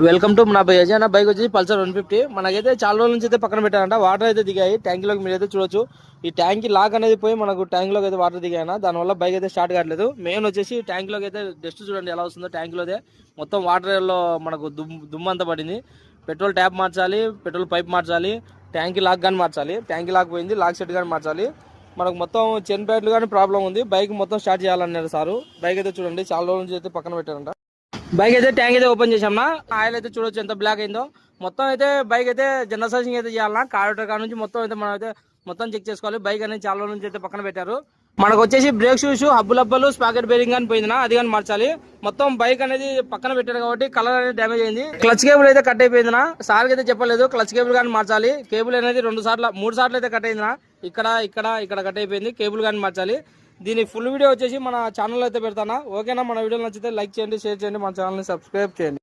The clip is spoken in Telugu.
వెల్కమ్ టు మన బైక్ నా బైక్ వచ్చేసి పల్సర్ 150. మనకైతే చాలా రోజుల నుంచి అయితే పక్కన పెట్టారంట. వాటర్ అయితే దిగాయి ట్యాంక్ లోకి. మీరు అయితే చూడొచ్చు, ఈ ట్యాంక్ లాక్ అనేది పోయి మనకు ట్యాంక్ లోకి అయితే వాటర్ దిగాయన. దానివల్ల బైక్ అయితే స్టార్ట్ కావట్లేదు. మెయిన్ వచ్చేసి ట్యాంక్ లోకి అయితే డస్ట్ చూడండి ఎలా వస్తుందో. ట్యాంక్ లోదే మొత్తం వాటర్ లో మనకు దుమ్మంతా పడింది. పెట్రోల్ ట్యాప్ మార్చాలి, పెట్రోల్ పైప్ మార్చాలి, ట్యాంక్ లాక్ కానీ మార్చాలి. ట్యాంక్ లాక్ పోయింది, లాక్ సెట్ కానీ మార్చాలి. మనకు మొత్తం చెన్ ప్యాడ్లు కానీ ప్రాబ్లం ఉంది. బైక్ మొత్తం స్టార్ట్ చేయాలన్నారు సారు. బైక్ అయితే చూడండి చాలా రోజుల నుంచి అయితే పక్కన పెట్టారంట. బైక్ అయితే ట్యాంక్ అయితే ఓపెన్ చేసామన్నా. ఆయిల్ అయితే చూడొచ్చు ఎంత బ్లాక్ అయిందో. మొత్తం అయితే బైక్ అయితే జనరల్ సర్వీసింగ్ అయితే చేయాలన్నా. కార్డర్ కాడ నుంచి మొత్తం అయితే మనం అయితే మొత్తం చెక్ చేసుకోవాలి. బైక్ అనేది చాలా రోజుల నుంచి అయితే పక్కన పెట్టారు. మనకు వచ్చేసి బ్రేక్ షూస్, హబ్బులబ్బలు, స్పాకెట్ బేరింగ్ కానీ పోయిందినా, అది కానీ మార్చాలి. మొత్తం బైక్ అనేది పక్కన పెట్టారు కాబట్టి కలర్ అనేది డ్యామేజ్ అయింది. క్లచ్ కేబుల్ అయితే కట్ అయిపోయిందినా. సార్కి అయితే చెప్పలేదు. క్లచ్ కేబుల్ కానీ మార్చాలి. కేబుల్ అనేది 3 సార్లు అయితే కట్ అయిందినా. ఇక్కడ కట్ అయిపోయింది. కేబుల్ కానీ మార్చాలి. దీని ఫుల్ వీడియో వచ్చేసి మన ఛానల్లో అయితే పెడతానా. ఓకేనా? మన వీడియో నచ్చితే లైక్ చేయండి, షేర్ చేయండి, మన ఛానల్ని సబ్స్క్రైబ్ చేయండి.